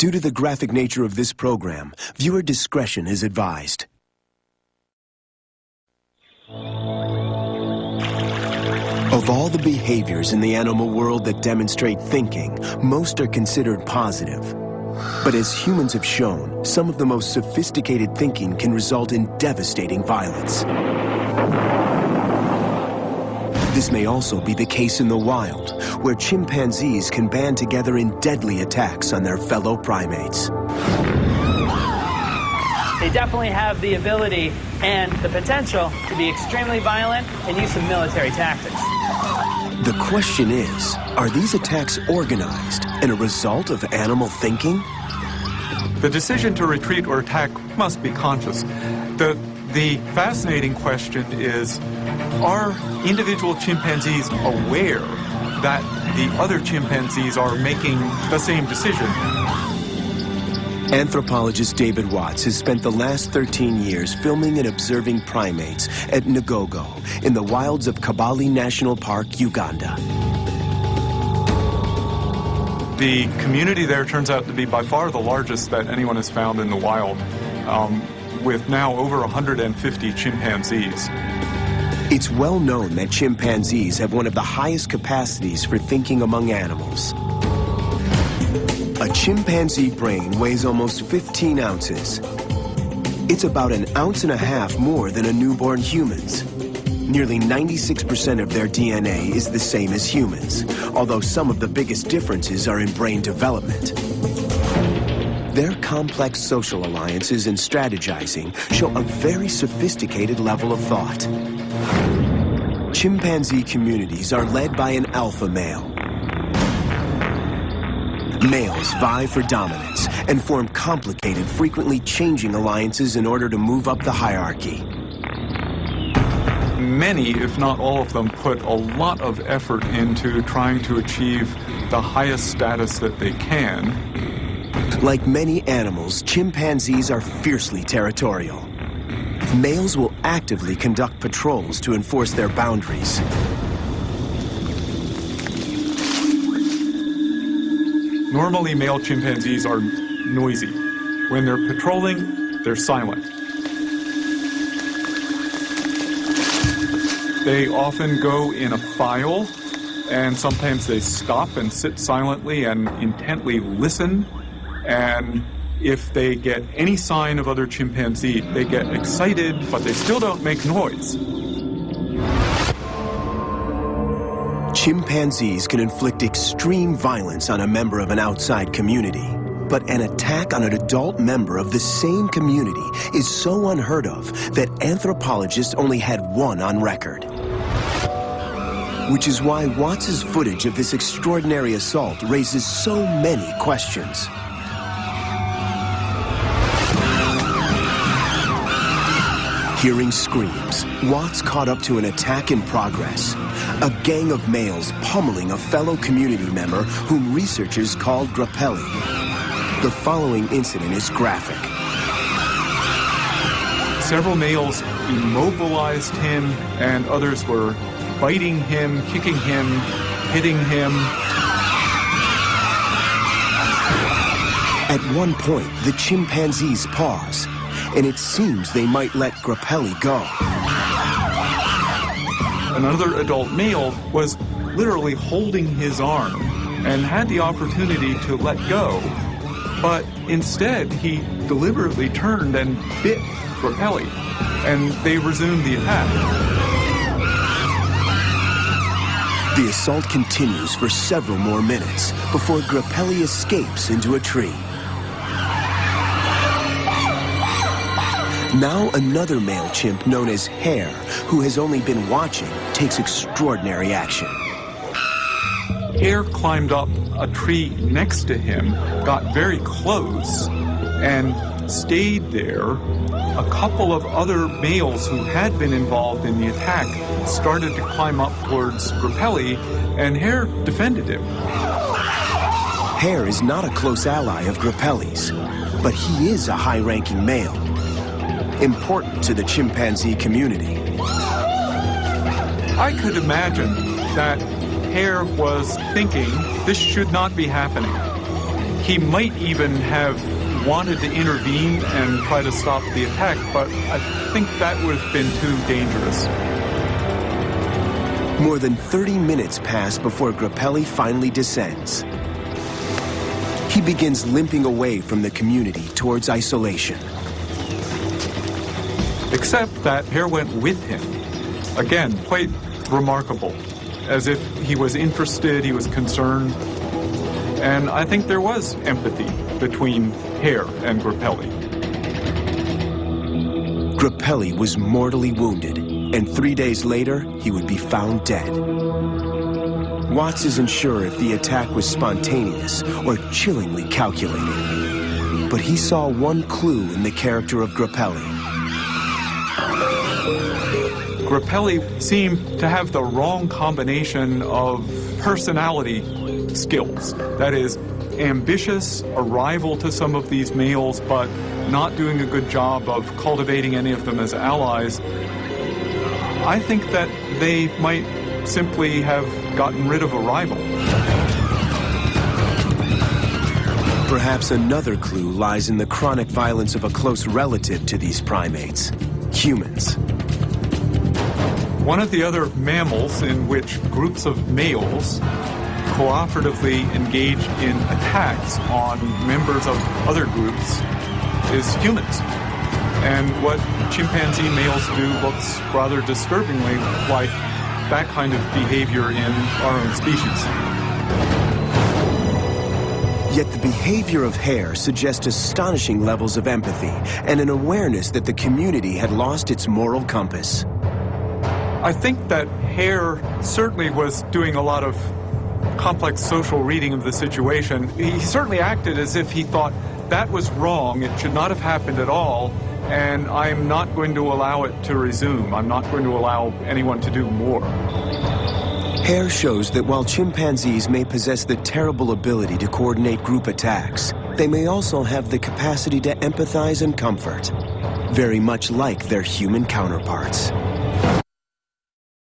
Due to the graphic nature of this program, viewer discretion is advised. Of all the behaviors in the animal world that demonstrate thinking, most are considered positive. But as humans have shown, some of the most sophisticated thinking can result in devastating violence. This may also be the case in the wild, where chimpanzees can band together in deadly attacks on their fellow primates. They definitely have the ability and the potential to be extremely violent and use some military tactics. The question is, are these attacks organized and a result of animal thinking? The decision to retreat or attack must be conscious. The fascinating question is, are individual chimpanzees aware that the other chimpanzees are making the same decision? Anthropologist David Watts has spent the last 13 years filming and observing primates at Ngogo in the wilds of Kabale National Park, Uganda. The community there turns out to be by far the largest that anyone has found in the wild, with now over 150 chimpanzees. It's well known that chimpanzees have one of the highest capacities for thinking among animals. A chimpanzee brain weighs almost 15 ounces. It's about 1.5 ounces more than a newborn human's. Nearly 96% of their DNA is the same as humans, although some of the biggest differences are in brain development. Their complex social alliances and strategizing show a very sophisticated level of thought. Chimpanzee communities are led by an alpha male. Males vie for dominance and form complicated, frequently changing alliances in order to move up the hierarchy. Many, if not all of them, put a lot of effort into trying to achieve the highest status that they can. Like many animals, chimpanzees are fiercely territorial. Males will actively conduct patrols to enforce their boundaries. Normally, male chimpanzees are noisy. When they're patrolling, they're silent. They often go in a file, and sometimes they stop and sit silently and intently listen. And if they get any sign of other chimpanzee, they get excited, but they still don't make noise. Chimpanzees can inflict extreme violence on a member of an outside community, but an attack on an adult member of the same community is so unheard of that anthropologists only had one on record. Which is why Watts' footage of this extraordinary assault raises so many questions. Hearing screams, Watts caught up to an attack in progress. A gang of males pummeling a fellow community member whom researchers called Grappelli. The following incident is graphic. Several males immobilized him, and others were biting him, kicking him, hitting him. At one point, the chimpanzees pause, and it seems they might let Grappelli go. Another adult male was literally holding his arm and had the opportunity to let go, but instead he deliberately turned and bit Grappelli, and they resumed the attack. The assault continues for several more minutes before Grappelli escapes into a tree. Now another male chimp known as Hare, who has only been watching, takes extraordinary action. Hare climbed up a tree next to him, got very close, and stayed there. A couple of other males who had been involved in the attack started to climb up towards Grappelli, and Hare defended him. Hare is not a close ally of Grappelli's, but he is a high-ranking male, important to the chimpanzee community. I could imagine that Hare was thinking this should not be happening. He might even have wanted to intervene and try to stop the attack, but I think that would have been too dangerous. More than 30 minutes pass before Grappelli finally descends. He begins limping away from the community towards isolation. Except that Hare went with him. Again, quite remarkable. As if he was interested, he was concerned. And I think there was empathy between Hare and Grappelli. Grappelli was mortally wounded, and 3 days later, he would be found dead. Watts isn't sure if the attack was spontaneous or chillingly calculated, but he saw one clue in the character of Grappelli. Grappelli seemed to have the wrong combination of personality skills. That is, ambitious, a rival to some of these males, but not doing a good job of cultivating any of them as allies. I think that they might simply have gotten rid of a rival. Perhaps another clue lies in the chronic violence of a close relative to these primates, humans. One of the other mammals in which groups of males cooperatively engage in attacks on members of other groups is humans. And what chimpanzee males do looks rather disturbingly like that kind of behavior in our own species. Yet the behavior of Hare suggests astonishing levels of empathy and an awareness that the community had lost its moral compass. I think that Hare certainly was doing a lot of complex social reading of the situation. He certainly acted as if he thought that was wrong, it should not have happened at all, and I'm not going to allow it to resume. I'm not going to allow anyone to do more. Hare shows that while chimpanzees may possess the terrible ability to coordinate group attacks, they may also have the capacity to empathize and comfort, very much like their human counterparts.